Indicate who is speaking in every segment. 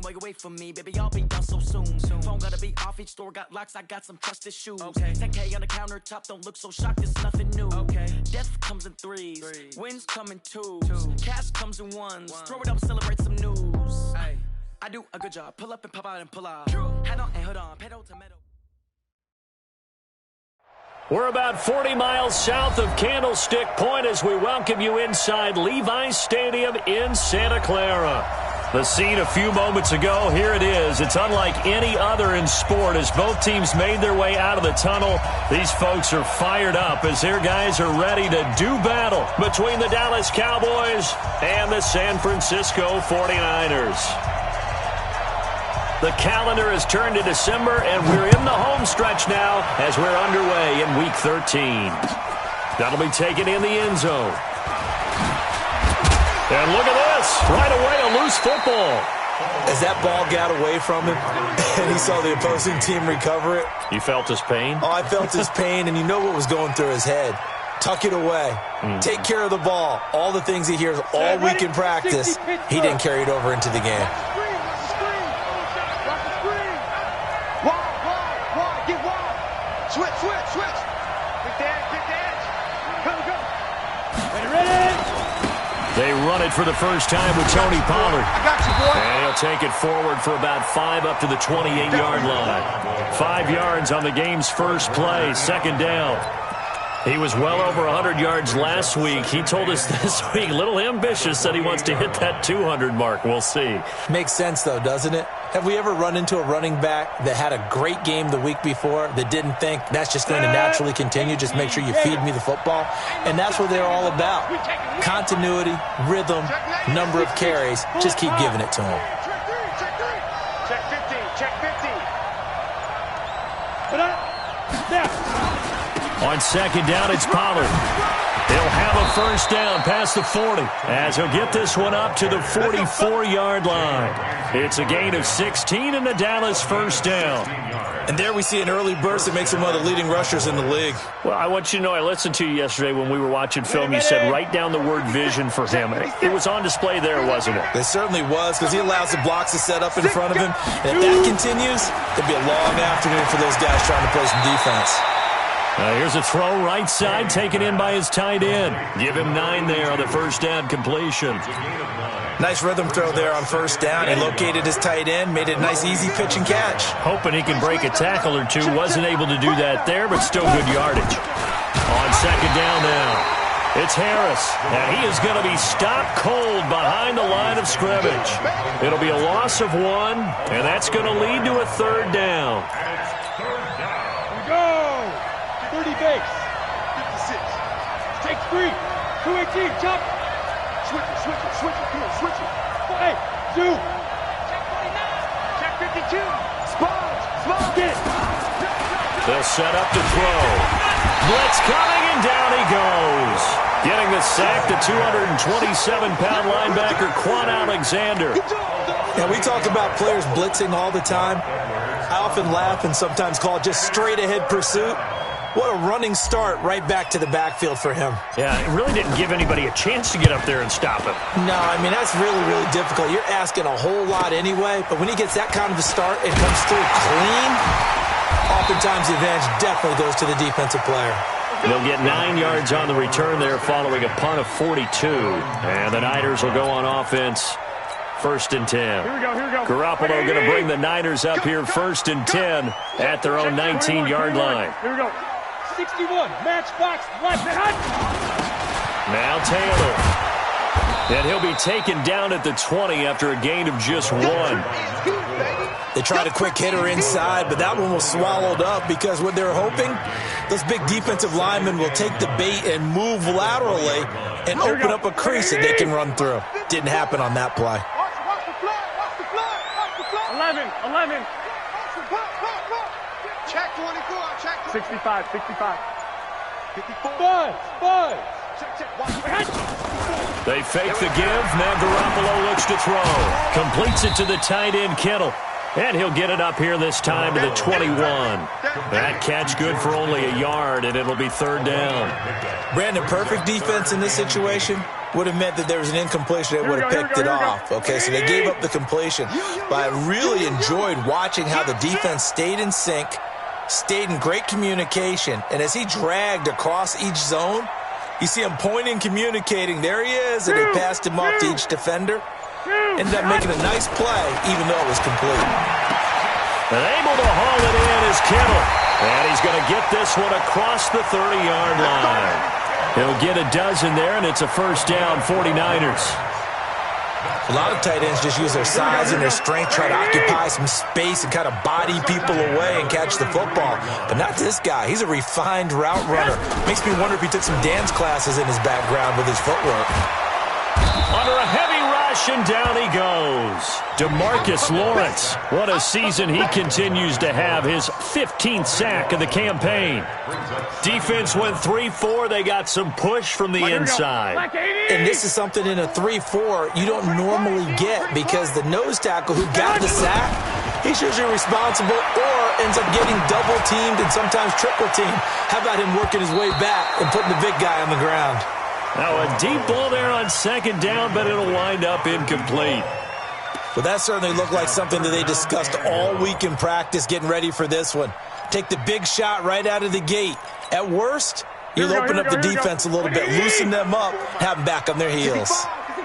Speaker 1: boy, away from me, baby, I'll be done so soon. Phone gotta be off, each store got locks, I got some trusted shoes. 10K on the countertop, don't look so shocked, it's nothing new. Death comes in threes, wins come in twos, cash comes in ones. Throw it up, celebrate some news. I do a good job, pull up and pop out and pull out. Head on and hood on, pedal to metal.
Speaker 2: We're about 40 miles south of Candlestick Point as we welcome you inside Levi's Stadium in Santa Clara. The scene a few moments ago, here it is. It's unlike any other in sport as both teams made their way out of the tunnel. These folks are fired up as their guys are ready to do battle between the Dallas Cowboys and the San Francisco 49ers. The calendar has turned to December, and we're in the home stretch now as we're underway in Week 13. That'll be taken in the end zone. And look at this. Right away, a loose football.
Speaker 3: As that ball got away from him and he saw the opposing team recover it.
Speaker 2: You felt his pain?
Speaker 3: Oh, I felt his pain, and you know what was going through his head. Tuck it away. Take care of the ball. All the things he hears all week in practice, he didn't carry it over into the game.
Speaker 2: They run it for the first time with Tony Pollard.
Speaker 4: I got you, boy.
Speaker 2: And he'll take it forward for about 5 up to the 28-yard line. 5 yards on the game's first play, second down. He was well over 100 yards last week. He told us this week, a little ambitious, that he wants to hit that 200 mark. We'll see.
Speaker 3: Makes sense, though, doesn't it? Have we ever run into a running back that had a great game the week before that didn't think that's just going to naturally continue? Just make sure you feed me the football. And that's what they're all about. Continuity, rhythm, number of carries. Just keep giving it to them.
Speaker 4: Check 15, check 15.
Speaker 2: On second down, it's Pollard. He'll have a first down past the 40 as he'll get this one up to the 44-yard line. It's a gain of 16 and the Dallas first down.
Speaker 3: And there we see an early burst that makes him one of the leading rushers in the league.
Speaker 2: Well, I want you to know, I listened to you yesterday when we were watching film. You said write down the word vision for him. It was on display there, wasn't it?
Speaker 3: It certainly was, because he allows the blocks to set up in front of him. And if that continues, it'll be a long afternoon for those guys trying to play some defense.
Speaker 2: Here's a throw right side, taken in by his tight end. Give him 9 there on the first down completion.
Speaker 3: Nice rhythm throw there on first down. He located his tight end, made it a nice easy pitch and catch.
Speaker 2: Hoping he can break a tackle or two. Wasn't able to do that there, but still good yardage. On second down now, it's Harris. And he is going to be stopped cold behind the line of scrimmage. It'll be a loss of 1, and that's going to lead to a third down.
Speaker 5: Go! 30 base. 56. Take 3. 218. Chop. Switch it. Come on, switch it. Hey, Zoo.
Speaker 4: Check 49. Check 52. Sponge.
Speaker 5: Get it.
Speaker 2: They'll set up to throw. Blitz coming, and down he goes. Getting the sack, the 227-pound linebacker, Quan Alexander.
Speaker 3: Now, we talk about players blitzing all the time. I often laugh and sometimes call it just straight-ahead pursuit. What a running start right back to the backfield for him.
Speaker 2: Yeah, it really didn't give anybody a chance to get up there and stop him.
Speaker 3: No, I mean, that's really, really difficult. You're asking a whole lot anyway, but when he gets that kind of a start and comes through clean, oftentimes the advantage definitely goes to the defensive player.
Speaker 2: They'll get 9 yards on the return there following a punt of 42. And the Niners will go on offense. First and 10.
Speaker 5: Here we go.
Speaker 2: Garoppolo going to bring the Niners up here first and 10 at their own 19-yard line.
Speaker 5: Here we go. 61. Matchbox. Right behind.
Speaker 2: Now Taylor. And he'll be taken down at the 20 after a gain of just 1.
Speaker 3: They tried a quick hitter inside, but that one was swallowed up because what they're hoping, those big defensive linemen will take the bait and move laterally and open up a crease that they can run through. Didn't happen on that play.
Speaker 5: 11.
Speaker 4: Check 24. Check
Speaker 5: 65.
Speaker 4: 54.
Speaker 5: Buzz.
Speaker 2: They fake the give. Now Garoppolo looks to throw. Completes it to the tight end, Kittle. And he'll get it up here this time to the 21. That catch good for only a yard, and it'll be third down.
Speaker 3: Brandon, perfect defense in this situation. would have meant that there was an incompletion. They would have picked it off. Okay, so they gave up the completion. But I really enjoyed watching how the defense stayed in sync, stayed in great communication, and as he dragged across each zone, you see him pointing, communicating. There he is, and he passed him off to each defender. Ended up making a nice play, even though it was complete.
Speaker 2: And able to haul it in is Kittle. And he's going to get this one across the 30-yard line. He'll get a dozen there, and it's a first down, 49ers.
Speaker 3: A lot of tight ends just use their size and their strength, try to occupy some space and kind of body people away and catch the football. But not this guy. He's a refined route runner. Makes me wonder if he took some dance classes in his background with his footwork.
Speaker 2: Under a heavy rush, and down he goes. DeMarcus Lawrence. What a season he continues to have. His 15th sack of the campaign. Defense went 3-4. They got some push from the inside.
Speaker 3: And this is something in a 3-4 you don't normally get, because the nose tackle who got the sack, he's usually responsible or ends up getting double-teamed and sometimes triple-teamed. How about him working his way back and putting the big guy on the ground?
Speaker 2: Now a deep ball there on second down, but it'll wind up incomplete.
Speaker 3: Well, that certainly looked like something that they discussed all week in practice getting ready for this one. Take the big shot right out of the gate. At worst, you'll open up the defense a little bit, loosen them up, have them back on their heels.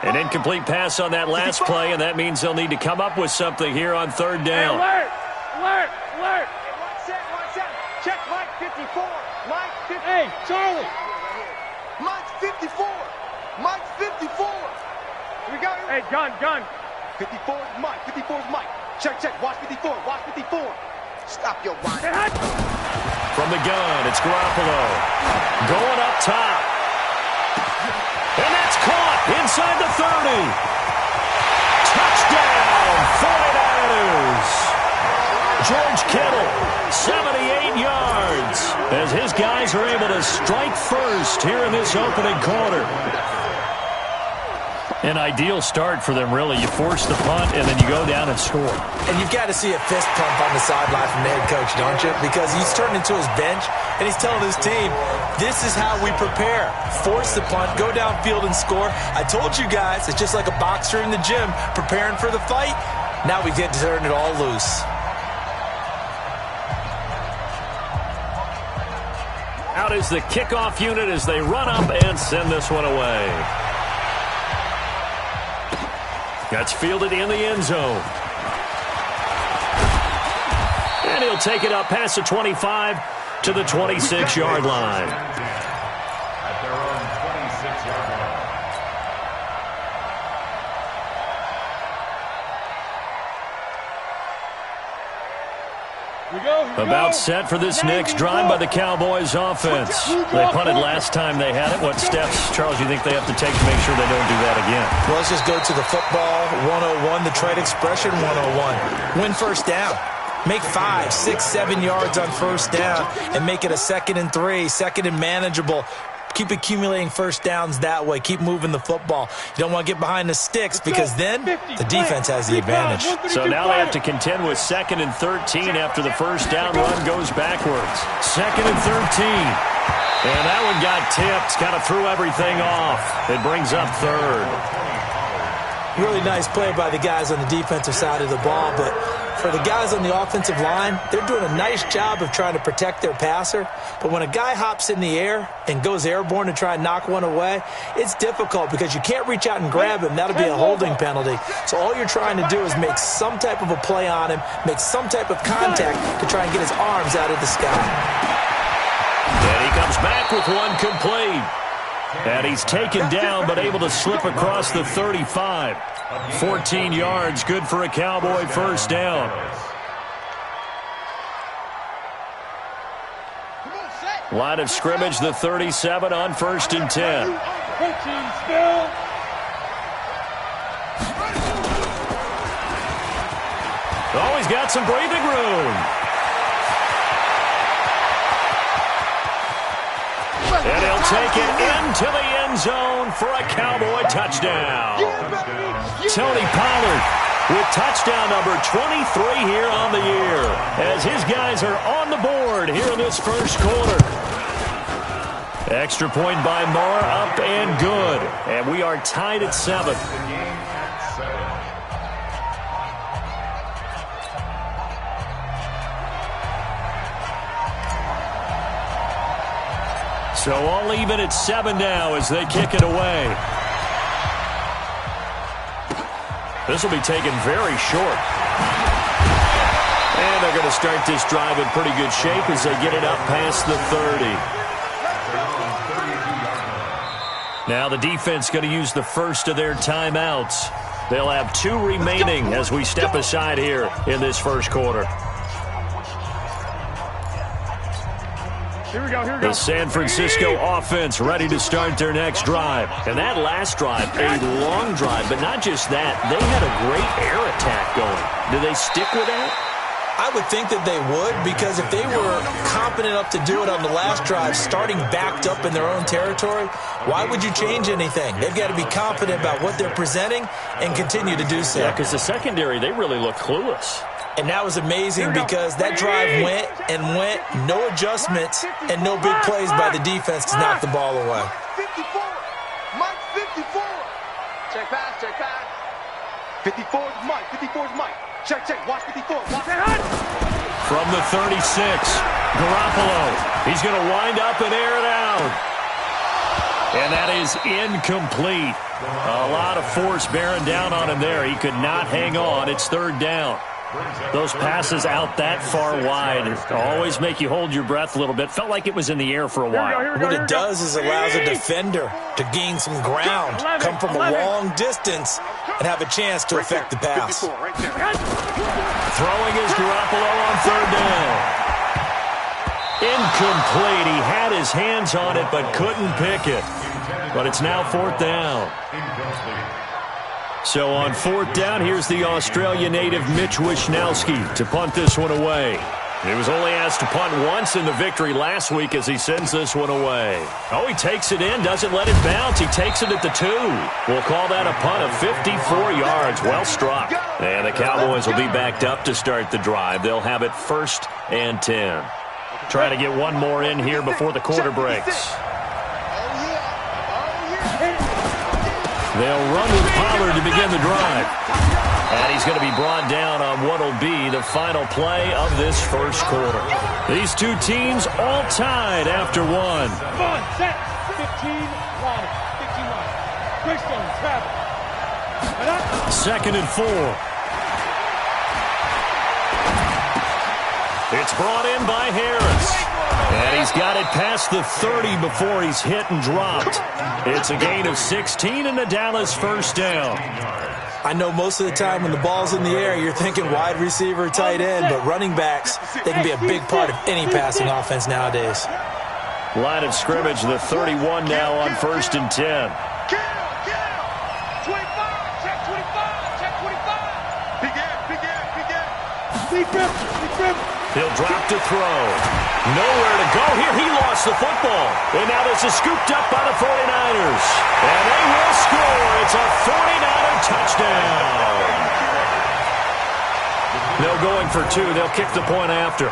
Speaker 2: An incomplete pass on that last play, and that means they'll need to come up with something here on third down.
Speaker 4: Alert! Alert! Alert! One set. Check Mike 54. Mike 54.
Speaker 5: Hey, Charlie!
Speaker 4: Mike's 54. Mike's 54. Here we go.
Speaker 5: Hey, gun.
Speaker 4: 54 is Mike. 54 is Mike. Check. Watch 54. Watch 54. Stop your mind.
Speaker 2: From the gun, it's Garoppolo. Going up top. And that's caught inside the 30. Touchdown, 49ers. George Kittle, 78 yards, as his guys are able to strike first here in this opening quarter. An ideal start for them, really. You force the punt, and then you go down and score.
Speaker 3: And you've got to see a fist pump on the sideline from the head coach, don't you? Because he's turned into his bench, and he's telling his team, this is how we prepare. Force the punt, go downfield and score. I told you guys, it's just like a boxer in the gym preparing for the fight. Now we get to turn it all loose.
Speaker 2: Out is the kickoff unit as they run up and send this one away. That's fielded in the end zone. And he'll take it up past the 25 to the 26-yard line.
Speaker 6: At their own 26-yard line.
Speaker 2: About set for this next drive by the Cowboys offense. They punted last time they had it. What steps, Charles, you think they have to take to make sure they don't do that again?
Speaker 3: Well, let's just go to the football 101, the trade expression 101. Win first down. Make 5, 6, 7 yards on first down and make it a 2nd and 3, 2nd and manageable. Keep accumulating first downs that way. Keep moving the football. You don't want to get behind the sticks because then the defense has the advantage.
Speaker 2: So now they have to contend with 2nd and 13 after the first down run goes backwards. 2nd and 13. And that one got tipped. Kind of threw everything off. It brings up 3rd.
Speaker 3: Really nice play by the guys on the defensive side of the ball, but for the guys on the offensive line, they're doing a nice job of trying to protect their passer. But when a guy hops in the air and goes airborne to try and knock one away, it's difficult because you can't reach out and grab him. That'll be a holding penalty. So all you're trying to do is make some type of a play on him, make some type of contact to try and get his arms out of the sky.
Speaker 2: And he comes back with one complete. And he's taken down but able to slip across the 35. 14 yards, good for a Cowboy first down. Line of scrimmage, the 37 on 1st and 10. Oh, he's got some breathing room. And he'll take it into the end zone for a Cowboy touchdown. Tony Pollard with touchdown number 23 here on the year as his guys are on the board here in this first quarter. Extra point by Moore, up and good. And we are tied at 7. So all even at 7 now as they kick it away. This will be taken very short. And they're going to start this drive in pretty good shape as they get it up past the 30. Now the defense going to use the first of their timeouts. They'll have 2 remaining as we step aside here in this first quarter.
Speaker 5: Here we go.
Speaker 2: The San Francisco offense ready to start their next drive. And that last drive, a long drive, but not just that. They had a great air attack going. Do they stick with that?
Speaker 3: I would think that they would, because if they were competent enough to do it on the last drive, starting backed up in their own territory, why would you change anything? They've got to be confident about what they're presenting and continue to do so.
Speaker 2: Yeah, because the secondary, they really look clueless.
Speaker 3: And that was amazing because that drive went and went, no adjustments, and no big plays by the defense to knock the ball away.
Speaker 4: 54. Mike, 54. Check pass, check pass. 54 is Mike, 54 is Mike. Check, check, watch 54. Watch it.
Speaker 2: From the 36, Garoppolo. He's going to wind up and air it out. And that is incomplete. A lot of force bearing down on him there. He could not hang on. It's 3rd down. Those passes out that far wide always make you hold your breath a little bit. Felt like it was in the air for a while.
Speaker 3: What it does is allows a defender to gain some ground, come from a long distance, and have a chance to affect the pass.
Speaker 2: Throwing is Garoppolo on 3rd down. Incomplete. He had his hands on it but couldn't pick it. But it's now 4th down. So on 4th down, here's the Australia native Mitch Wishnowsky to punt this one away. He was only asked to punt once in the victory last week as he sends this one away. Oh, he takes it in, doesn't let it bounce. He takes it at the 2. We'll call that a punt of 54 yards. Well struck. And the Cowboys will be backed up to start the drive. They'll have it 1st and 10. Trying to get one more in here before the quarter breaks. They'll run with Pollard to begin the drive. And he's going to be brought down on what will be the final play of this first quarter. These two teams all tied after 1.
Speaker 5: Come on, set. 15 line. 15 line. Greystone, travel.
Speaker 2: 2nd and 4. It's brought in by Harris. And he's got it past the 30 before he's hit and dropped. It's a gain of 16 and the Dallas 1st down.
Speaker 3: I know most of the time when the ball's in the air, you're thinking wide receiver, tight end, but running backs, they can be a big part of any passing offense nowadays.
Speaker 2: Line of scrimmage, the 31 now on 1st and 10.
Speaker 5: 25, check 25, check 25.
Speaker 4: Big air, big air, big air.
Speaker 5: Big grip, big grip.
Speaker 2: He'll drop to throw. Nowhere to go here. He lost the football. And now this is scooped up by the 49ers. And they will score. It's a 49er touchdown. No going for 2. They'll kick the point after.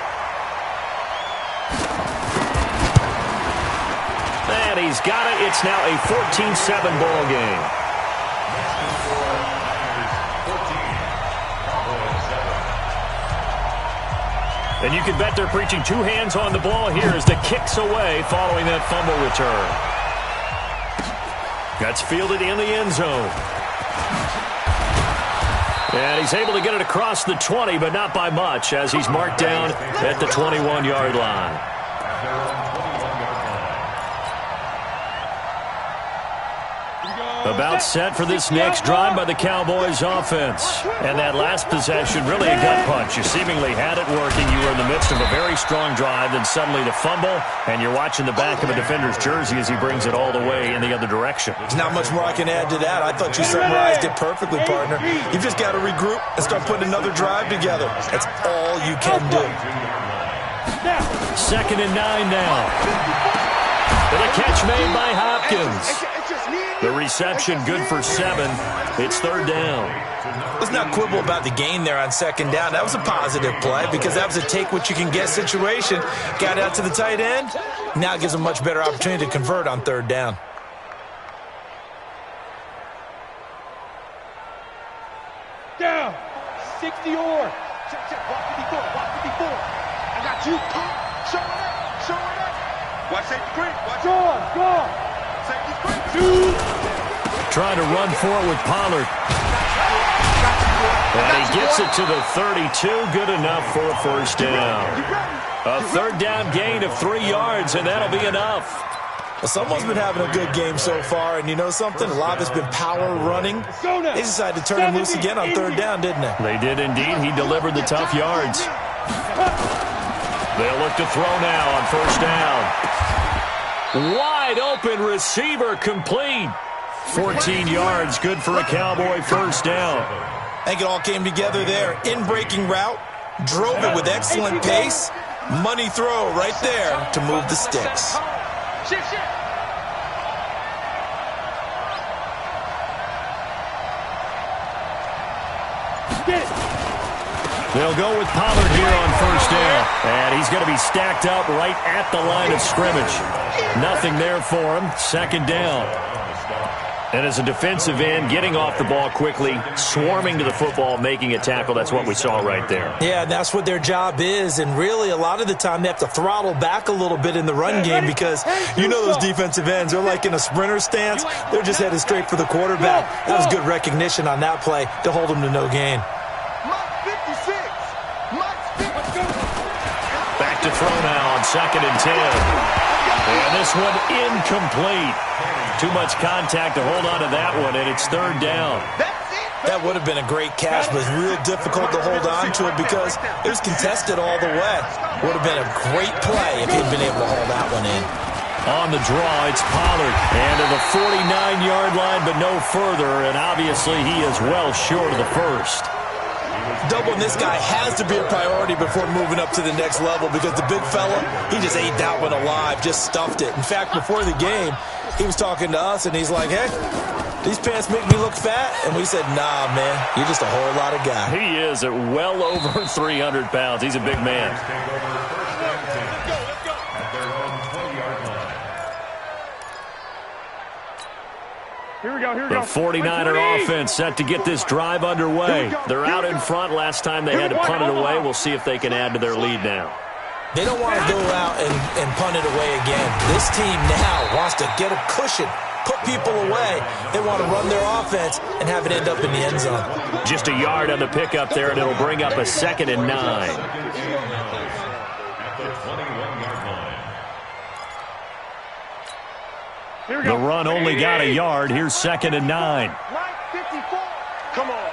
Speaker 2: And he's got it. It's now a 14-7 ball game. And you can bet they're preaching 2 hands on the ball here as the kick's away following that fumble return. That's fielded in the end zone. And he's able to get it across the 20, but not by much as he's marked down at the 21-yard line. About set for this next drive by the Cowboys offense. And that last possession, really a gut punch. You seemingly had it working. You were in the midst of a very strong drive, then suddenly the fumble, and you're watching the back of a defender's jersey as he brings it all the way in the other direction.
Speaker 3: There's not much more I can add to that. I thought you summarized it perfectly, partner. You've just got to regroup and start putting another drive together. That's all you can do.
Speaker 2: 2nd and 9 now. And a catch made by Hopkins.
Speaker 4: It's just me and
Speaker 2: The reception good for 7. It's third down.
Speaker 3: Let's not quibble about the gain there on second down. That was a positive play because that was a take-what-you-can-get situation. Got out to the tight end. Now it gives them a much better opportunity to convert on third down.
Speaker 5: Down. 60 or.
Speaker 4: Check, check. Walk 54. Walk 54. I got you. Show it up. Show it up. Watch safety creep. Watch
Speaker 5: Gone.
Speaker 4: safety creep.
Speaker 2: Trying to run for it with Pollard. And he gets it to the 32. Good enough for a first down. A third down gain of 3 yards, and that'll be enough.
Speaker 3: Well, someone's been having a good game so far, and you know something? A lot of it's been power running. They decided to turn him loose again on third down, didn't they?
Speaker 2: They did indeed. He delivered the tough yards. They'll look to throw now on first down. Wide open receiver complete. 14 yards, good for a Cowboy first down.
Speaker 3: I think it all came together there. In-breaking route, drove it with excellent pace. Money throw right there to move the sticks.
Speaker 4: Shift.
Speaker 5: Get it.
Speaker 2: They'll go with Pollard here on first down. And he's going to be stacked up right at the line of scrimmage. Nothing there for him. Second down. And as a defensive end, getting off the ball quickly, swarming to the football, making a tackle, that's what we saw right there.
Speaker 3: Yeah, that's what their job is. And really, a lot of the time, they have to throttle back a little bit in the run game because you know those defensive ends, they're like in a sprinter stance. They're just headed straight for the quarterback. That was good recognition on that play to hold them to no gain.
Speaker 4: Mike 56.
Speaker 2: Back to throw now on 2nd and 10. And this one incomplete. Too much contact to hold on to that one, and it's third down.
Speaker 3: That would have been a great catch, but it's real difficult to hold on to it because it was contested all the way. Would have been a great play if he'd been able to hold that one in.
Speaker 2: On the draw, it's Pollard. And to the 49-yard line, but no further, and obviously he is well short of the first.
Speaker 3: Doubling this guy has to be a priority before moving up to the next level because the big fella, he just ate that one alive, just stuffed it. In fact, before the game, he was talking to us, and he's like, hey, these pants make me look fat? And we said, nah, man, you're just a whole lot of guy.
Speaker 2: He is at well over 300 pounds. He's a big man.
Speaker 5: Here we go.
Speaker 2: The 49er offense set to get this drive underway. They're out in front. Last time they had to punt it away. We'll see if they can add to their lead now.
Speaker 3: They don't want to go out and punt it away again. This team now wants to get a cushion, put people away. They want to run their offense and have it end up in the end zone.
Speaker 2: Just a yard on the pickup there, and it'll bring up a 2nd and 9. The run only got a yard. Here's 2nd and 9.
Speaker 4: 54. Come on.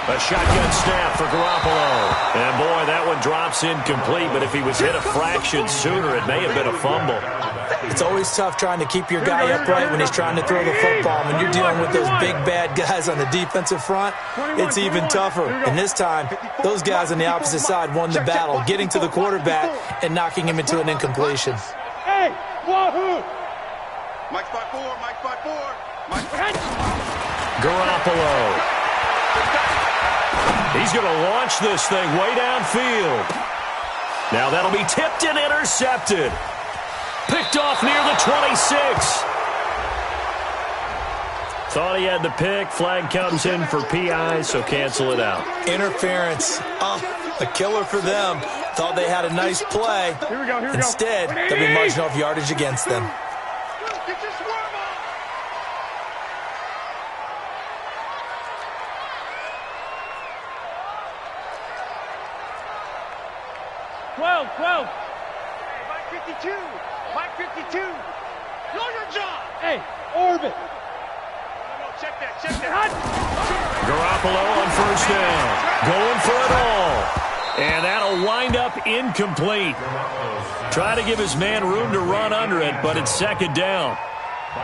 Speaker 2: A shotgun snap for Garoppolo. And, boy, that one drops incomplete, but if he was hit a fraction sooner, it may have been a fumble.
Speaker 3: It's always tough trying to keep your guy upright when he's trying to throw the football. When you're dealing with those big, bad guys on the defensive front, it's even tougher. And this time, those guys on the opposite side won the battle, getting to the quarterback and knocking him into an incompletion.
Speaker 5: Hey, wahoo!
Speaker 4: Mike 5-4. Mike 5-4. Mike 5-4.
Speaker 2: Garoppolo. He's going to launch this thing way downfield. Now that'll be tipped and intercepted. Picked off near the 26. Thought he had the pick. Flag comes in for PI, so cancel it out.
Speaker 3: Interference. A killer for them. Thought they had a nice play.
Speaker 5: Here we go.
Speaker 3: Instead, there'll be margin of yardage against them.
Speaker 4: Get your swerve on.
Speaker 5: 12.
Speaker 4: Hey, Mike 52. Mike 52. Know your job.
Speaker 5: Hey, orbit.
Speaker 4: No, check that.
Speaker 2: Garoppolo on first down. Going for it all. And that'll wind up incomplete. Try to give his man room to run under it, but it's 2nd down.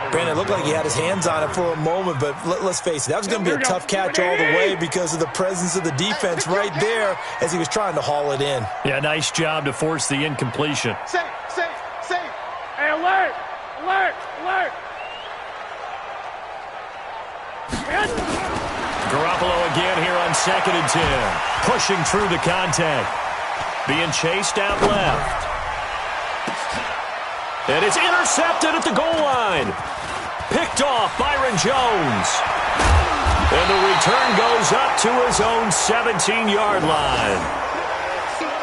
Speaker 3: Brandon, it looked like he had his hands on it for a moment, but let's face it, that was going to be a tough catch all the way because of the presence of the defense right there as he was trying to haul it in.
Speaker 2: Yeah, nice job to force the incompletion.
Speaker 4: Safe.
Speaker 2: Garoppolo again here on 2nd and 10. Pushing through the contact. Being chased out left. And it's intercepted at the goal line. Picked off Byron Jones. And the return goes up to his own 17-yard line.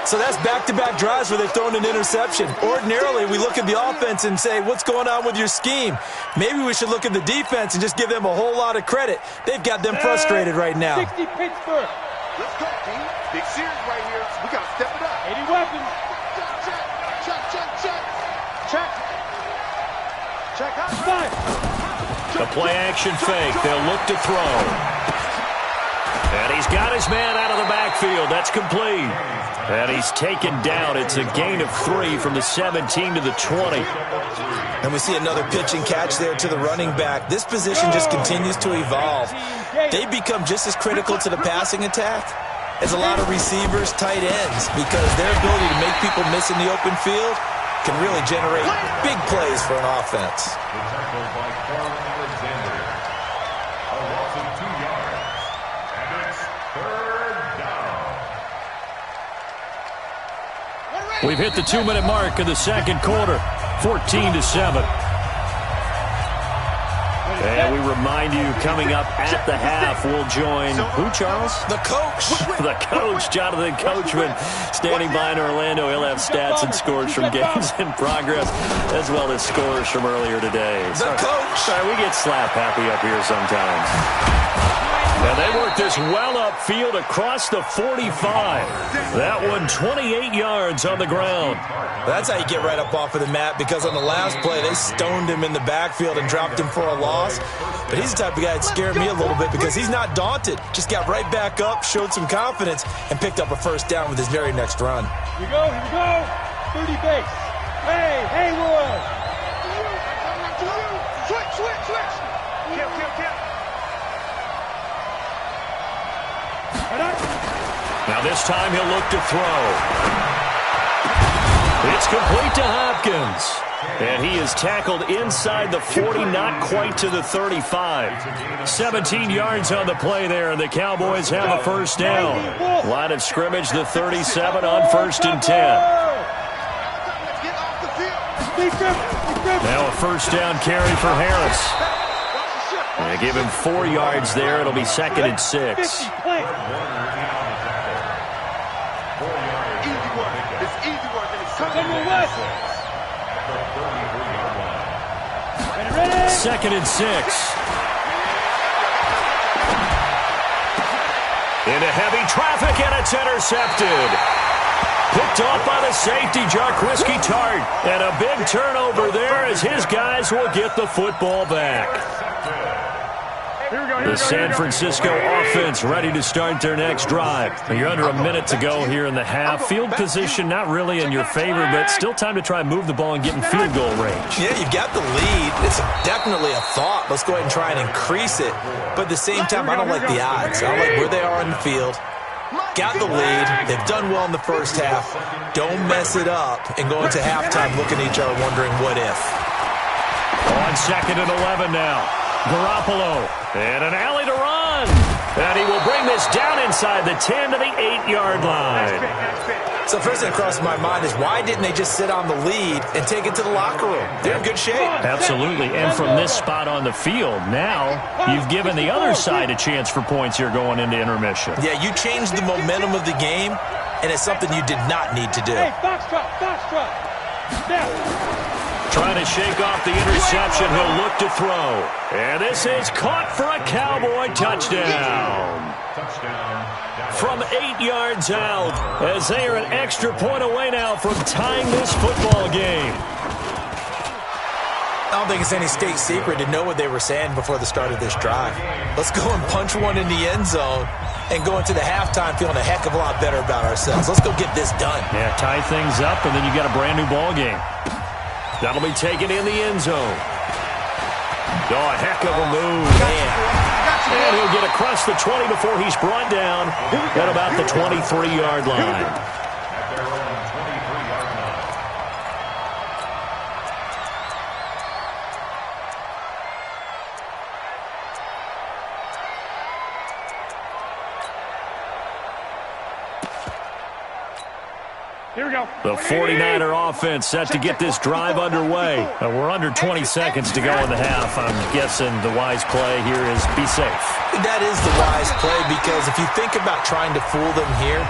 Speaker 3: So that's back-to-back drives where they've thrown an interception. Ordinarily, we look at the offense and say, what's going on with your scheme? Maybe we should look at the defense and just give them a whole lot of credit. They've got them frustrated right now.
Speaker 5: 60 Pittsburgh.
Speaker 4: Let's go, team. Big series right here. We got to step it up.
Speaker 5: 80 weapons.
Speaker 4: Check. Check out.
Speaker 5: Five.
Speaker 2: The play-action fake. They'll look to throw. And he's got his man out of the backfield. That's complete. And he's taken down. It's a gain of 3 from the 17 to the 20.
Speaker 3: And we see another pitch and catch there to the running back. This position just continues to evolve. They become just as critical to the passing attack as a lot of receivers, tight ends, because their ability to make people miss in the open field can really generate big plays for an offense.
Speaker 6: Tackled by Carl Alexander. A loss of 2 yards. And it's 3rd down.
Speaker 2: We've hit the 2-minute mark in the second quarter. 14-7. And we remind you, coming up at the half, we'll join who, Charles?
Speaker 3: The coach.
Speaker 2: The coach, Jonathan Coachman, standing by in Orlando. He'll have stats and scores from games in progress, as well as scores from earlier today.
Speaker 3: The coach.
Speaker 2: Sorry, we get slap happy up here sometimes. And they work this well upfield across the 45. That one 28 yards on the ground.
Speaker 3: That's how you get right up off of the mat, because on the last play, they stoned him in the backfield and dropped him for a loss. But he's the type of guy that scared me a little bit because he's not daunted. Just got right back up, showed some confidence, and picked up a first down with his very next run.
Speaker 5: Here we go. 30 base. Hey, Haywood.
Speaker 4: Switch. Kill.
Speaker 2: Now this time he'll look to throw. It's complete to Hopkins. And he is tackled inside the 40, not quite to the 35. 17 yards on the play there, and the Cowboys have a first down. Line of scrimmage, the 37 on 1st and 10. Now a first down carry for Harris. They give him 4 yards there. It'll be 2nd and 6. Second and 6. Into heavy traffic, and it's intercepted. Picked off by the safety, Jarquiski Tart. And a big turnover there as his guys will get the football back. The San Francisco offense ready to start their next drive. You're under a minute to go here in the half. Field position not really in your favor, but still time to try and move the ball and get in field goal range.
Speaker 3: Yeah, you've got the lead. It's definitely a thought. Let's go ahead and try and increase it. But at the same time, I don't like the odds. I don't like where they are on the field. Got the lead. They've done well in the first half. Don't mess it up and go into halftime looking at each other wondering what if.
Speaker 2: On 2nd and 11 now. Garoppolo, and an alley to run. And he will bring this down inside the 10 to the 8-yard line.
Speaker 3: So first thing that crossed my mind is, why didn't they just sit on the lead and take it to the locker room? They're in good shape.
Speaker 2: Absolutely, and from this spot on the field, now you've given the other side a chance for points here going into intermission.
Speaker 3: Yeah, you changed the momentum of the game, and it's something you did not need to do.
Speaker 5: Hey, foxtrot. Now.
Speaker 2: Trying to shake off the interception, he'll look to throw. And this is caught for a Cowboy touchdown. From 8 yards out, as they are an extra point away now from tying this football game.
Speaker 3: I don't think it's any state secret to know what they were saying before the start of this drive. Let's go and punch one in the end zone and go into the halftime feeling a heck of a lot better about ourselves. Let's go get this done.
Speaker 2: Yeah, tie things up, and then you got a brand new ball game. That'll be taken in the end zone. Oh, a heck of a move.
Speaker 3: Man.
Speaker 2: And he'll get across the 20 before he's brought down at about the 23-yard line.
Speaker 5: Here we go.
Speaker 2: The 49er offense set to get this drive underway. We're under 20 seconds to go in the half. I'm guessing the wise play here is be safe.
Speaker 3: That is the wise play, because if you think about trying to fool them here,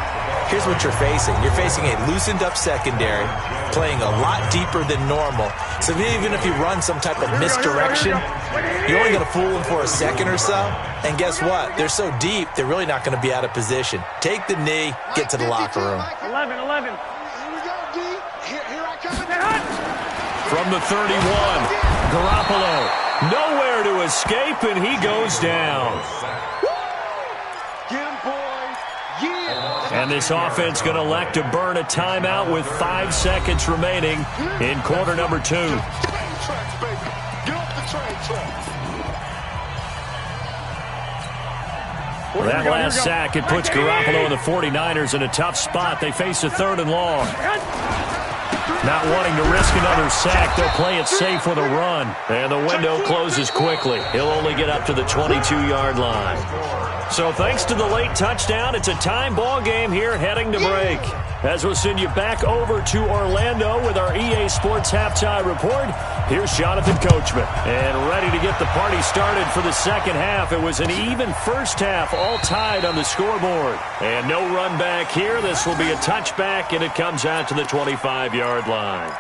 Speaker 3: here's what you're facing. You're facing a loosened up secondary, playing a lot deeper than normal. So even if you run some type of misdirection, you're only going to fool them for a second or so. And guess what? They're so deep, they're really not going to be out of position. Take the knee, get to the locker room.
Speaker 5: 11.
Speaker 4: Here we go, D. Here I come.
Speaker 2: From the 31, Garoppolo, nowhere to escape, and he goes down.
Speaker 4: Get him, boys. Yeah.
Speaker 2: And this offense going to elect to burn a timeout with 5 seconds remaining in quarter number 2.
Speaker 4: Train tracks, baby. Get off the train tracks.
Speaker 2: That last sack, it puts Garoppolo and the 49ers in a tough spot. They face a 3rd and long. Not wanting to risk another sack, they'll play it safe with a run. And the window closes quickly. He'll only get up to the 22-yard line. So thanks to the late touchdown, it's a time ball game here heading to break. As we'll send you back over to Orlando with our EA Sports Halftime Report, here's Jonathan Coachman. And ready to get the party started for the second half. It was an even first half, all tied on the scoreboard. And no run back here. This will be a touchback, and it comes out to the 25-yard line.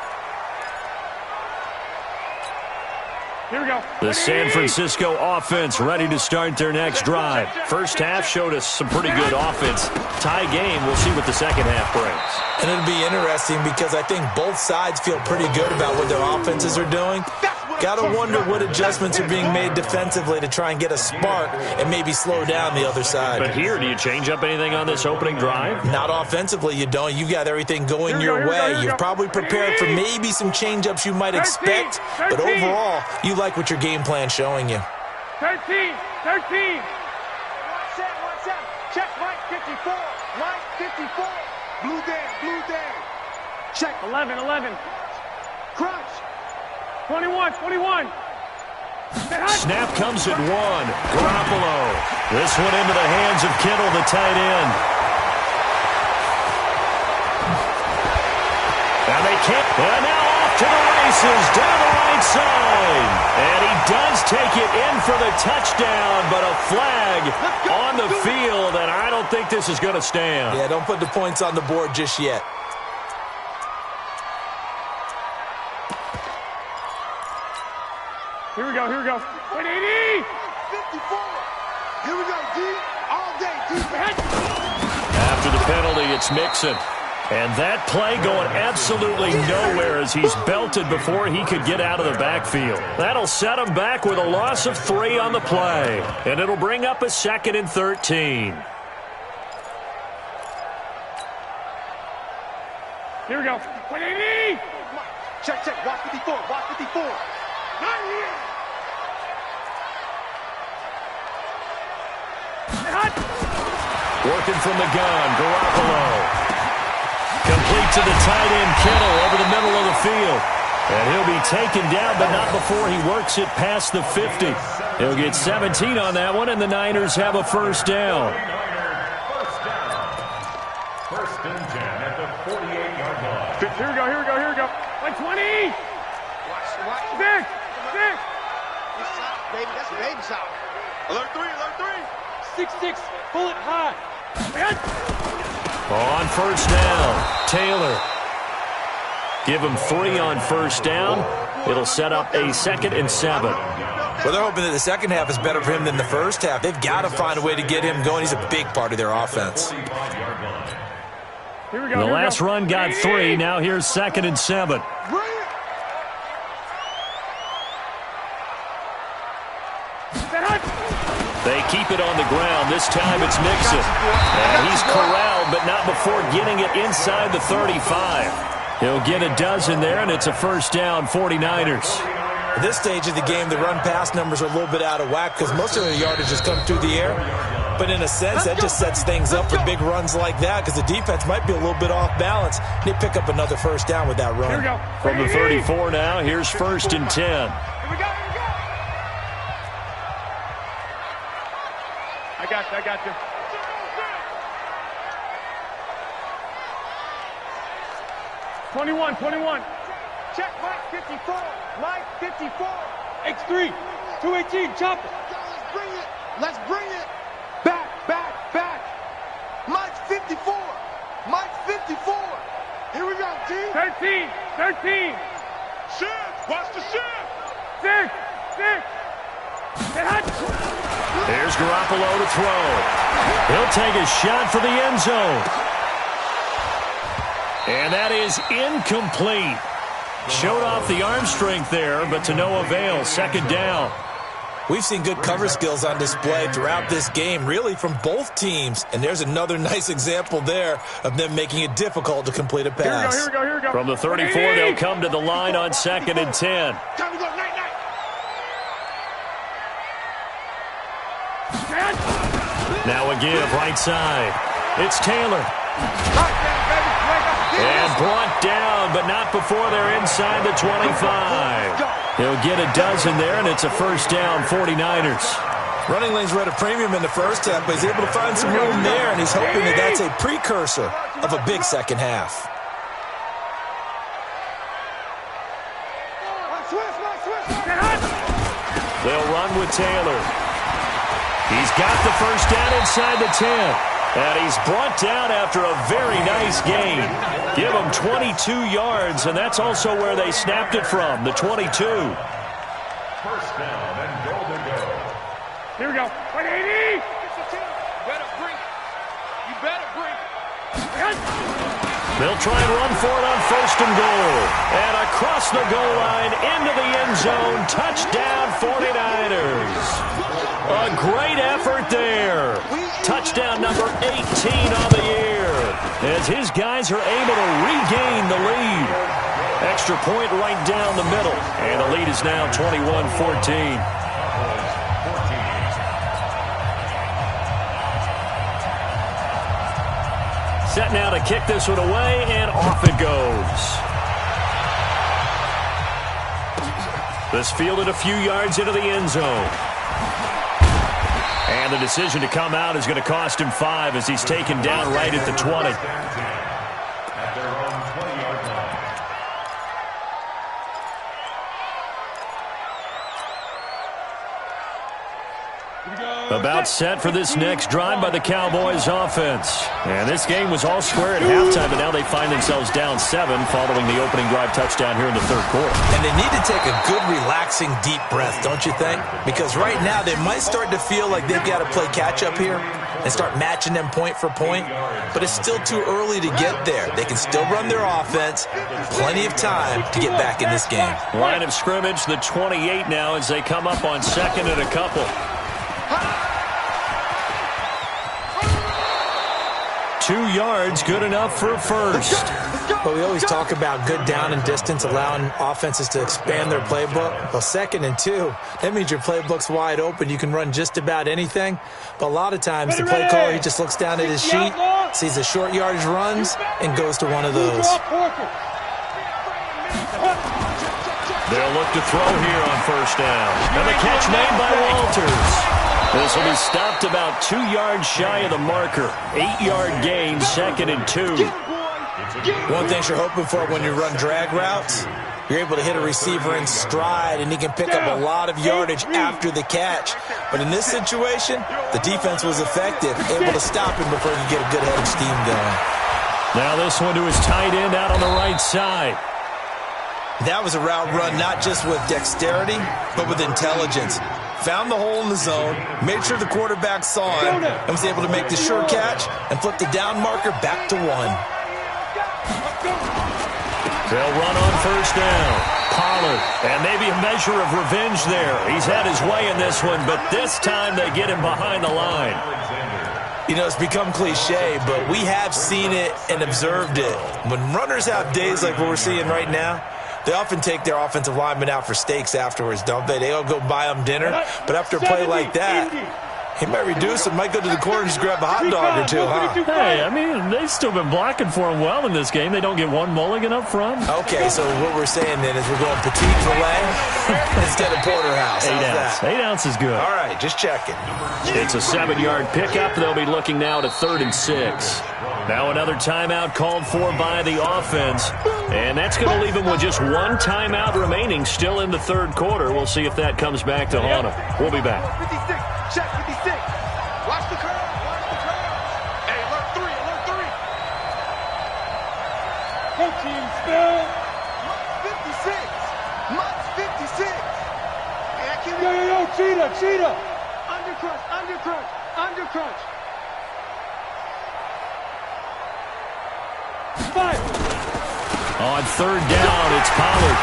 Speaker 5: Here we go.
Speaker 2: The San Francisco offense ready to start their next drive. First half showed us some pretty good offense. Tie game, we'll see what the second half brings.
Speaker 3: And it'll be interesting because I think both sides feel pretty good about what their offenses are doing. Got to wonder what adjustments are being made defensively to try and get a spark and maybe slow down the other side.
Speaker 2: But here, do you change up anything on this opening drive?
Speaker 3: Not offensively, you don't. You've got everything going your way. You're probably prepared for maybe some change-ups you might expect, but overall, you like what your game plan's showing you.
Speaker 5: 13.
Speaker 4: Watch out. Check right 54. Right 54. Blue down. Check.
Speaker 5: 11.
Speaker 4: Crunch.
Speaker 5: 21.
Speaker 2: Snap comes at 1. Garoppolo. This one into the hands of Kittle, the tight end. And they can't. And now off to the races down the right side. And he does take it in for the touchdown, but a flag on the field, and I don't think this is going to stand.
Speaker 3: Yeah, don't put the points on the board just yet.
Speaker 5: Here we go. 180.
Speaker 4: 54. Here we go, D. All day, defense.
Speaker 2: After the penalty, it's Mixon. And that play going absolutely nowhere as he's belted before he could get out of the backfield. That'll set him back with a loss of 3 on the play. And it'll bring up a 2nd and 13.
Speaker 5: Here we go. 180.
Speaker 4: Check. Watch 54. Not here.
Speaker 2: Working from the gun, Garoppolo. Complete to the tight end, Kittle, over the middle of the field. And he'll be taken down, but not before he works it past the 50. He'll get 17 on that one, and the Niners have a first down.
Speaker 6: First and 10 at the 48-yard line.
Speaker 5: Here we go. 120.
Speaker 4: Watch.
Speaker 5: Six.
Speaker 4: Baby, that's a baby shower. Alert 3.
Speaker 5: 6. Pull it high.
Speaker 2: On first down, Taylor. Give him 3 on first down. It'll set up a 2nd and 7.
Speaker 3: Well, they're hoping that the second half is better for him than the first half. They've got to find a way to get him going. He's a big part of their offense.
Speaker 5: Here we go.
Speaker 2: The last run got 3. Now here's 2nd and 7. They keep it on the ground. This time it's Mixon. And he's corralled, but not before getting it inside the 35. He'll get a dozen there, and it's a first down, 49ers.
Speaker 3: At this stage of the game, the run-pass numbers are a little bit out of whack because most of the yardage has come through the air. But in a sense, that just sets things up for big runs like that because the defense might be a little bit off balance. They pick up another first down with that run.
Speaker 5: Here we go.
Speaker 2: From the 34 now, here's 1st and 10.
Speaker 5: Here we go. I got you. 21, 21.
Speaker 4: Check Mike 54. Mike 54.
Speaker 5: X3, 218, chop it.
Speaker 4: Let's bring it. Let's bring it. Back, back, back. Mike 54. Mike 54. Here we go, team.
Speaker 5: 13, 13.
Speaker 4: Shift. Watch the shift.
Speaker 5: 6, 6.
Speaker 2: There's Garoppolo to throw. He'll take a shot for the end zone. And that is incomplete. Showed off the arm strength there, but to no avail. Second down.
Speaker 3: We've seen good cover skills on display throughout this game, really from both teams. And there's another nice example there of them making it difficult to complete a pass.
Speaker 5: Here we go, here we go.
Speaker 2: From the 34, they'll come to the line on 2nd and 10.
Speaker 4: Time to go. Night, night.
Speaker 2: Now a give right side. It's Taylor. And brought down, but not before they're inside the 25. He'll get a dozen there, and it's a first down, 49ers.
Speaker 3: Running lanes were at a premium in the first half, but he's able to find some room there, and he's hoping that that's a precursor of a big second half.
Speaker 2: They'll run with Taylor. He's got the first down inside the 10. And he's brought down after a very nice game. Give him 22 yards, and that's also where they snapped it from, the 22.
Speaker 6: First down and goal to go.
Speaker 5: Here we go. 180.
Speaker 4: You better bring it. You better bring it.
Speaker 2: They'll try and run for it on 1st and goal. And across the goal line into the end zone. Touchdown 49ers. A great effort there. Touchdown number 18 on the year. As his guys are able to regain the lead. Extra point right down the middle. And the lead is now 21-14. Set now to kick this one away, and off it goes. This fielded a few yards into the end zone. And the decision to come out is going to cost him 5 as he's taken down right at the 20.
Speaker 6: At their own 20-yard line.
Speaker 2: About set for this next drive by the Cowboys offense. And this game was all square at halftime, but now they find themselves down 7 following the opening drive touchdown here in the 3rd quarter.
Speaker 3: And they need to take a good, relaxing, deep breath, don't you think? Because right now they might start to feel like they've got to play catch-up here and start matching them point for point. But it's still too early to get there. They can still run their offense. Plenty of time to get back in this game.
Speaker 2: Line of scrimmage, the 28 now as they come up on 2nd and a couple. 2 yards, good enough for a first.
Speaker 3: But we always talk about good down and distance, allowing offenses to expand their playbook. Well, 2nd and 2, that means your playbook's wide open. You can run just about anything. But a lot of times, the play caller, he just looks down at his sheet, sees the short yardage runs, and goes to one of those.
Speaker 2: They'll look to throw here on first down. And the catch made by Walters. This will be stopped about 2 yards shy of the marker. 8-yard gain, 2nd and 2.
Speaker 3: One thing you're hoping for when you run drag routes, you're able to hit a receiver in stride, and he can pick up a lot of yardage after the catch. But in this situation, the defense was effective, able to stop him before he could get a good head of steam going.
Speaker 2: Now this one to his tight end out on the right side.
Speaker 3: That was a route run not just with dexterity, but with intelligence. Found the hole in the zone, made sure the quarterback saw him, and was able to make the sure catch and flip the down marker back to 1.
Speaker 2: They'll run on first down. Pollard, and maybe a measure of revenge there. He's had his way in this one, but this time they get him behind the line.
Speaker 3: You know, it's become cliche, but we have seen it and observed it. When runners have days like what we're seeing right now, they often take their offensive linemen out for steaks afterwards, don't they? They all go buy them dinner. But after a play like that, he might reduce it, might go to the corner and just grab a hot dog or two, huh?
Speaker 2: Hey, I mean, they've still been blocking for him well in this game. They don't get one mulligan up front.
Speaker 3: Okay, so what we're saying then is we're going petite filet instead of porterhouse.
Speaker 2: 8 ounce. 8 ounce is good.
Speaker 3: All right, just checking.
Speaker 2: It's a 7-yard pickup. They'll be looking now to 3rd and 6. Now another timeout called for by the offense. And that's going to leave them with just one timeout remaining still in the third quarter. We'll see if that comes back to haunt them. We'll be back.
Speaker 4: 56. Check 56. Watch the curve. Watch the curve. Hey, alert 3. Alert 3.
Speaker 5: Go team, still.
Speaker 4: 56. Mutts 56. Hey, I can't...
Speaker 5: Yo, cheetah.
Speaker 4: Undercrunch.
Speaker 5: Five.
Speaker 2: On third down, it's Pollard.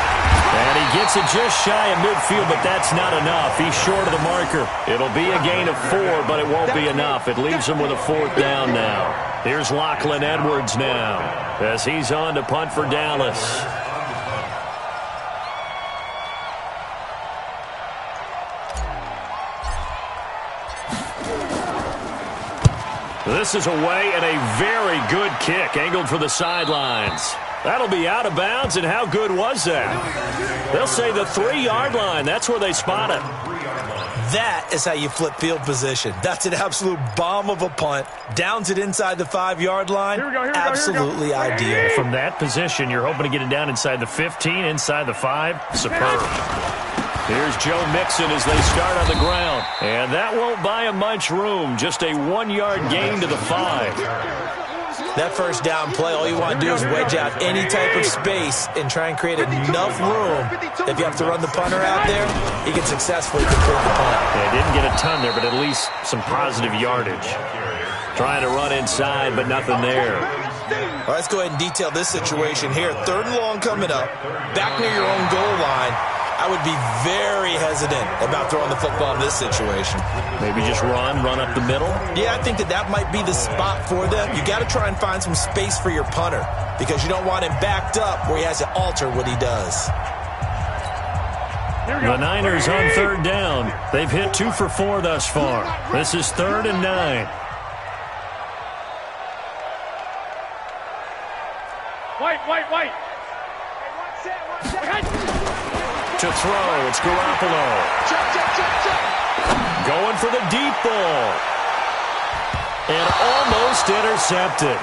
Speaker 2: And he gets it just shy of midfield, but that's not enough. He's short of the marker. It'll be a gain of 4, but it won't be enough. It leaves him with a fourth down now. Here's Lachlan Edwards now as he's on to punt for Dallas. This is away and a very good kick angled for the sidelines. That'll be out of bounds, and how good was that? They'll say the 3-yard line. That's where they spot it.
Speaker 3: That is how you flip field position. That's an absolute bomb of a punt. Downs it inside the 5-yard line. Absolutely ideal.
Speaker 2: From that position, you're hoping to get it down inside the 15, inside the 5. Superb. Here's Joe Mixon as they start on the ground. And that won't buy him much room. Just a 1-yard gain to the 5.
Speaker 3: That first down play, all you want to do is wedge out any type of space and try and create enough room. If you have to run the punter out there, he can successfully complete the punt.
Speaker 2: Yeah, didn't get a ton there, but at least some positive yardage. Trying to run inside, but nothing there.
Speaker 3: Well, let's go ahead and detail this situation here. 3rd and long coming up, back near your own goal line. I would be very hesitant about throwing the football in this situation.
Speaker 2: Maybe just run up the middle?
Speaker 3: Yeah, I think that might be the spot for them. You got to try and find some space for your punter because you don't want him backed up where he has to alter what he does.
Speaker 2: The Niners on 3rd down. They've hit 2 for 4 thus far. This is 3rd and 9.
Speaker 5: White.
Speaker 2: To throw, it's Garoppolo. Going for the deep ball. And almost intercepted.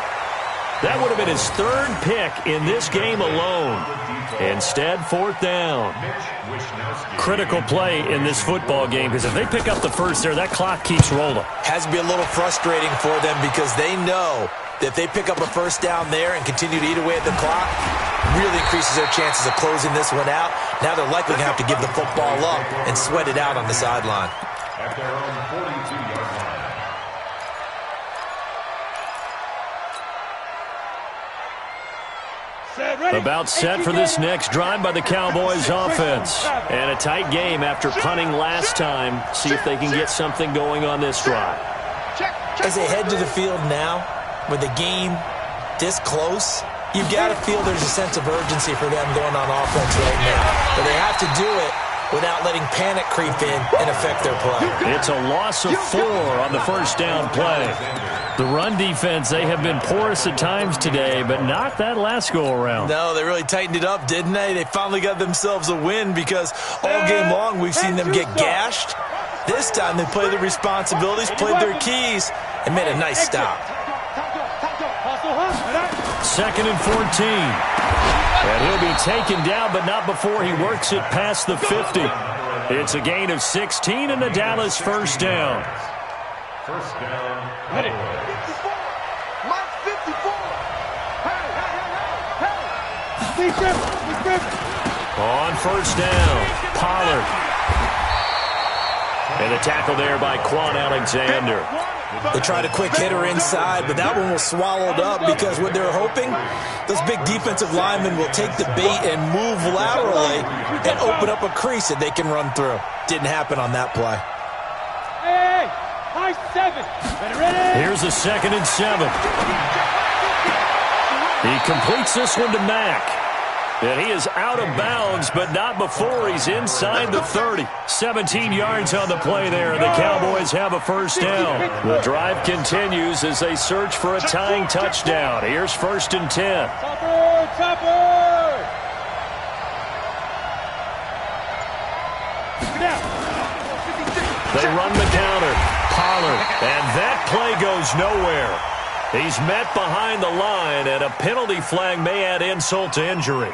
Speaker 2: That would have been his 3rd pick in this game alone. Instead, 4th down. Critical play in this football game because if they pick up the first there, that clock keeps rolling.
Speaker 3: Has to be a little frustrating for them because they know that if they pick up a first down there and continue to eat away at the clock, really increases their chances of closing this one out. Now they're likely going to have to give the football up and sweat it out on the sideline.
Speaker 6: At their own 42-yard line.
Speaker 2: About set for this next drive by the Cowboys offense. And a tight game after punting last time. See if they can get something going on this drive.
Speaker 3: As they head to the field now, with the game this close, you've got to feel there's a sense of urgency for them going on offense right now. But they have to do it without letting panic creep in and affect their play.
Speaker 2: It's a loss of 4 on the first down play. The run defense, they have been porous at times today, but not that last go-around.
Speaker 3: No, they really tightened it up, didn't they? They finally got themselves a win because all game long we've seen them get gashed. This time they played their responsibilities, played their keys, and made a nice stop.
Speaker 2: 2nd and 14. And he'll be taken down, but not before he works it past the 50. It's a gain of 16 and the Dallas first down.
Speaker 6: First down.
Speaker 4: Hit it. 54. Mike 54. Hey.
Speaker 2: On first down, Pollard. And the tackle there by Quan Alexander.
Speaker 3: They tried a quick hitter inside, but that one was swallowed up because what they're hoping, those big defensive linemen will take the bait and move laterally and open up a crease that they can run through. Didn't happen on that play.
Speaker 5: Hey, high 7. Ready?
Speaker 2: Here's a 2nd and 7. He completes this one to Mack. And he is out of bounds, but not before he's inside the 30. 17 yards on the play there. The Cowboys have a first down. The drive continues as they search for a tying touchdown. Here's 1st and 10.
Speaker 5: Topper!
Speaker 2: They run the counter. Pollard. And that play goes nowhere. He's met behind the line, and a penalty flag may add insult to injury.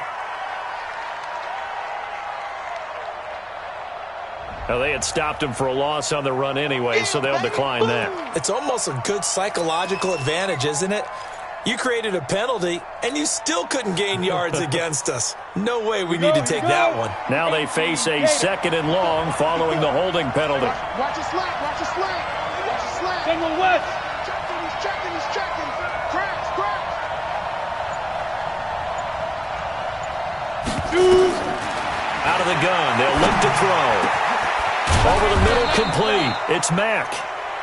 Speaker 2: Well, they had stopped him for a loss on the run anyway, so they'll decline that.
Speaker 3: It's almost a good psychological advantage, isn't it? You created a penalty, and you still couldn't gain yards against us. No way we need to take that one.
Speaker 2: Now they face a 2nd and long following the holding penalty.
Speaker 5: Watch his slant, watch his slant. Watch his slant. Send him west. Checking, he's checking, he's checking. Cracks, cracks.
Speaker 2: Out of the gun, they'll look to throw. Over the middle, complete. It's Mack.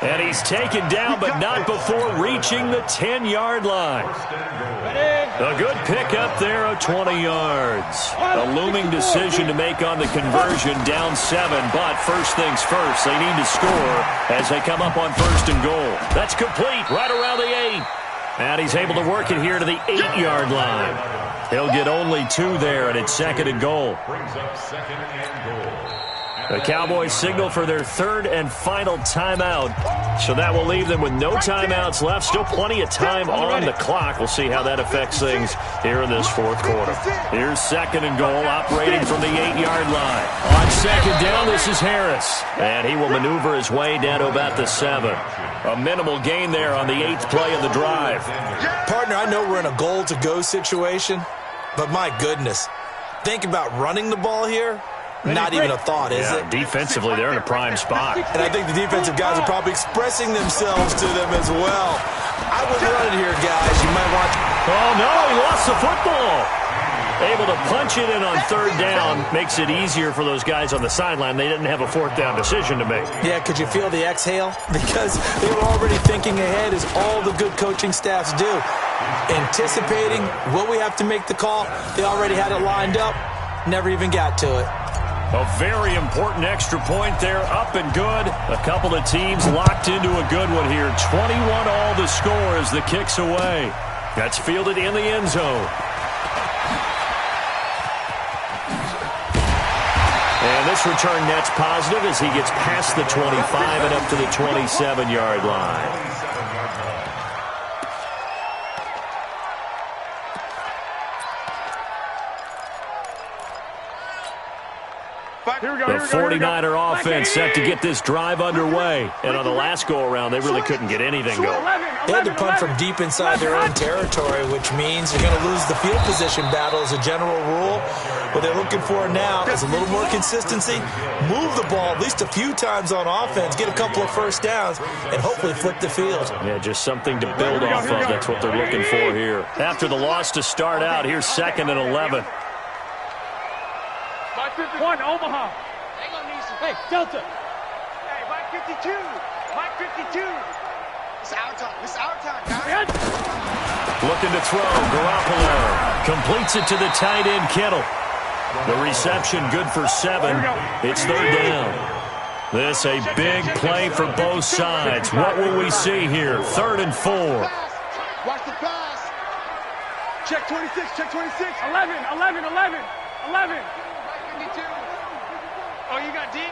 Speaker 2: And he's taken down, but not before reaching the 10-yard line. A good pickup there of 20 yards. A looming decision to make on the conversion, down 7. But first things first, they need to score as they come up on 1st and goal. That's complete, right around the 8. And he's able to work it here to the 8-yard line. He'll get only 2 there, and it's 2nd and goal.
Speaker 6: Brings up 2nd and goal.
Speaker 2: The Cowboys signal for their 3rd and final timeout. So that will leave them with no timeouts left. Still plenty of time on the clock. We'll see how that affects things here in this 4th quarter. Here's 2nd and goal, operating from the 8-yard line. On 2nd down, this is Harris. And he will maneuver his way down to about the 7. A minimal gain there on the 8th play of the drive.
Speaker 3: Partner, I know we're in a goal-to-go situation, but my goodness, think about running the ball here. Not even a thought, is it?
Speaker 2: Defensively, they're in a prime spot.
Speaker 3: And I think the defensive guys are probably expressing themselves to them as well. I wouldn't run it here, guys. You might want...
Speaker 2: Oh, no, he lost the football. Able to punch it in on 3rd down. Makes it easier for those guys on the sideline. They didn't have a 4th down decision to make.
Speaker 3: Yeah, could you feel the exhale? Because they were already thinking ahead, as all the good coaching staffs do. Anticipating, will we have to make the call? They already had it lined up. Never even got to it.
Speaker 2: A very important extra point there, up and good. A couple of teams locked into a good one here. 21 all the score as the kick's away. That's fielded in the end zone. And this return net's positive as he gets past the 25 and up to the 27-yard line. The 49er offense set to get this drive underway. And on the last go-around, they really couldn't get anything going.
Speaker 3: They had to punt from deep inside their own territory, which means they're going to lose the field position battle as a general rule. What they're looking for now is a little more consistency, move the ball at least a few times on offense, get a couple of first downs, and hopefully flip the field.
Speaker 2: Yeah, just something to build off of. That's what they're looking for here. After the loss to start out, here's 2nd and 11.
Speaker 5: One, Omaha. Hey, Delta. Hey, Mike 52. Mike 52. It's our time. It's our time, guys.
Speaker 2: Looking to throw. Garoppolo completes it to the tight end, Kittle. The reception good for 7. It's 3rd down. This a big play for both sides. What will we see here? 3rd and 4.
Speaker 5: Watch the pass. Check 26. Check 26. 11. Oh, you got deep?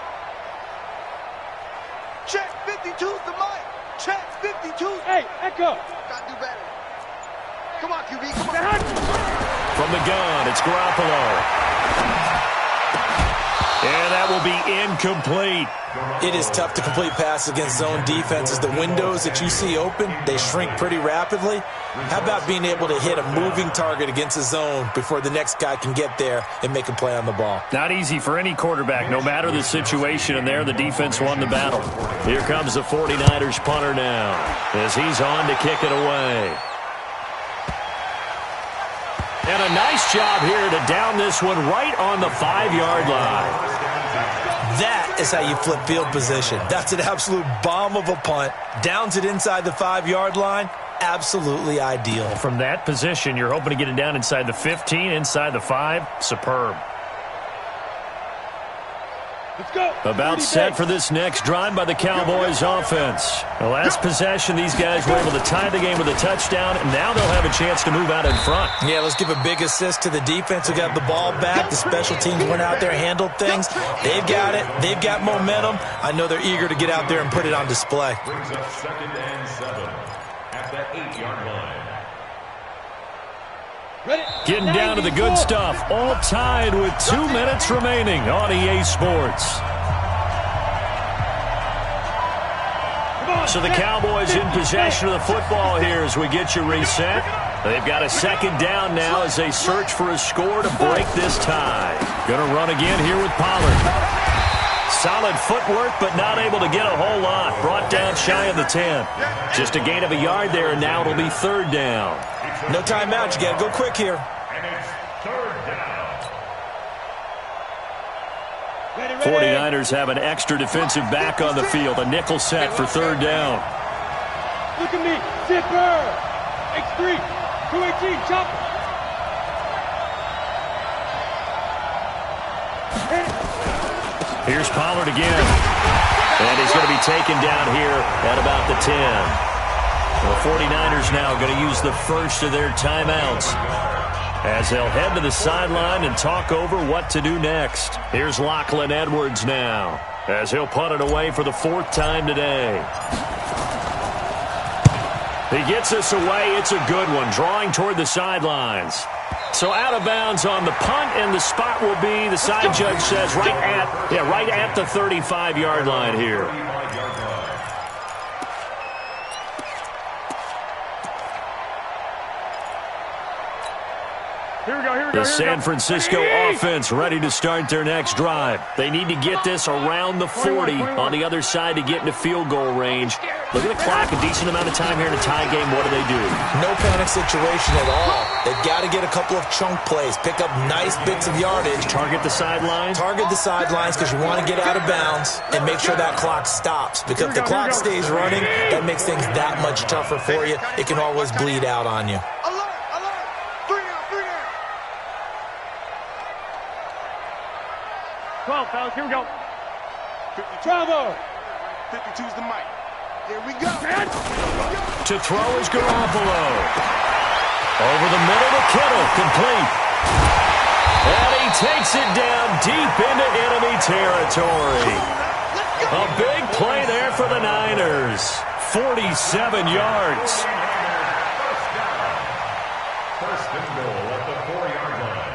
Speaker 5: Check 52's the mic. Check 52. Hey, Echo. Gotta do better. Come on, QB. Come on.
Speaker 2: From the gun, it's Garoppolo. And that will be incomplete.
Speaker 3: It is tough to complete passes against zone defenses. The windows that you see open, they shrink pretty rapidly. How about being able to hit a moving target against a zone before the next guy can get there and make a play on the ball?
Speaker 2: Not easy for any quarterback, no matter the situation, and there the defense won the battle. Here comes the 49ers punter now as he's on to kick it away. And a nice job here to down this one right on the 5-yard line.
Speaker 3: That is how you flip field position. That's an absolute bomb of a punt. Downs it inside the 5-yard line. Absolutely ideal.
Speaker 2: From that position, you're hoping to get it down inside the 15, inside the 5. Superb.
Speaker 5: Let's go.
Speaker 2: About set for this next drive by the Cowboys offense. The last possession, these guys were able to tie the game with a touchdown, and now they'll have a chance to move out in front.
Speaker 3: Yeah, let's give a big assist to the defense who got the ball back. The special teams went out there, handled things. They've got it. They've got momentum. I know they're eager to get out there and put it on display.
Speaker 6: Brings up 2nd and 7. at the 8-yard line.
Speaker 2: Getting down to the good stuff. All tied with 2 minutes remaining on EA Sports. So the Cowboys in possession of the football here as we get you reset. They've got a second down now as they search for a score to break this tie. Going to run again here with Pollard. Solid footwork, but not able to get a whole lot. Brought down shy of the 10. Just a gain of a yard there, and now it'll be third down.
Speaker 3: No timeout. You got to go quick here.
Speaker 6: And it's third down.
Speaker 2: 49ers have an extra defensive back on the field. A nickel set for third down.
Speaker 5: Look at me. Zipper. X3. 218. Chop.
Speaker 2: Here's Pollard again. And he's going to be taken down here at about the 10. The 49ers now going to use the first of their timeouts as they'll head to the sideline and talk over what to do next. Here's Lachlan Edwards now as he'll punt it away for the fourth time today. He gets us away. It's a good one, drawing toward the sidelines. So out of bounds on the punt, and the spot will be, the side judge says, right at the 35-yard line here. The San Francisco offense ready to start their next drive. They need to get this around the 40 on the other side to get into field goal range. Look at the clock, a decent amount of time here in a tie game. What do they do?
Speaker 3: No panic situation at all. They've got to get a couple of chunk plays, pick up nice bits of yardage.
Speaker 2: Target the sidelines?
Speaker 3: Target the sidelines because you want to get out of bounds and make sure that clock stops. Because if the clock stays running, that makes things that much tougher for you. It can always bleed out on you.
Speaker 5: 12, fellas, here we go. Travel.
Speaker 4: 52's the mic. Here we go.
Speaker 2: To throw is Garoppolo. Over the middle to Kittle, complete. And he takes it down deep into enemy territory. A big play there for the Niners. 47 yards.
Speaker 6: First and goal at the 4-yard line.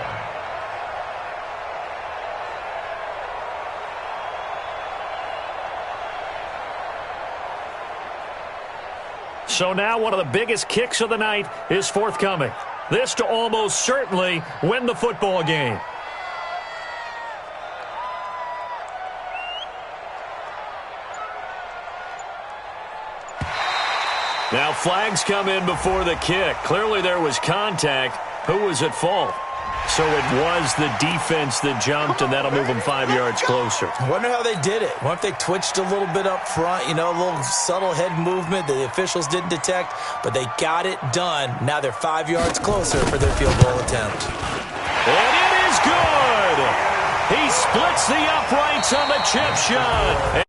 Speaker 2: So now one of the biggest kicks of the night is forthcoming. This to almost certainly win the football game. Now flags come in before the kick. Clearly there was contact. Who was at fault? So it was the defense that jumped, and that'll move them 5 yards closer.
Speaker 3: I wonder how they did it. What if they twitched a little bit up front, a little subtle head movement that the officials didn't detect, but they got it done. Now they're 5 yards closer for their field goal attempt.
Speaker 2: And it is good! He splits the uprights on the chip shot.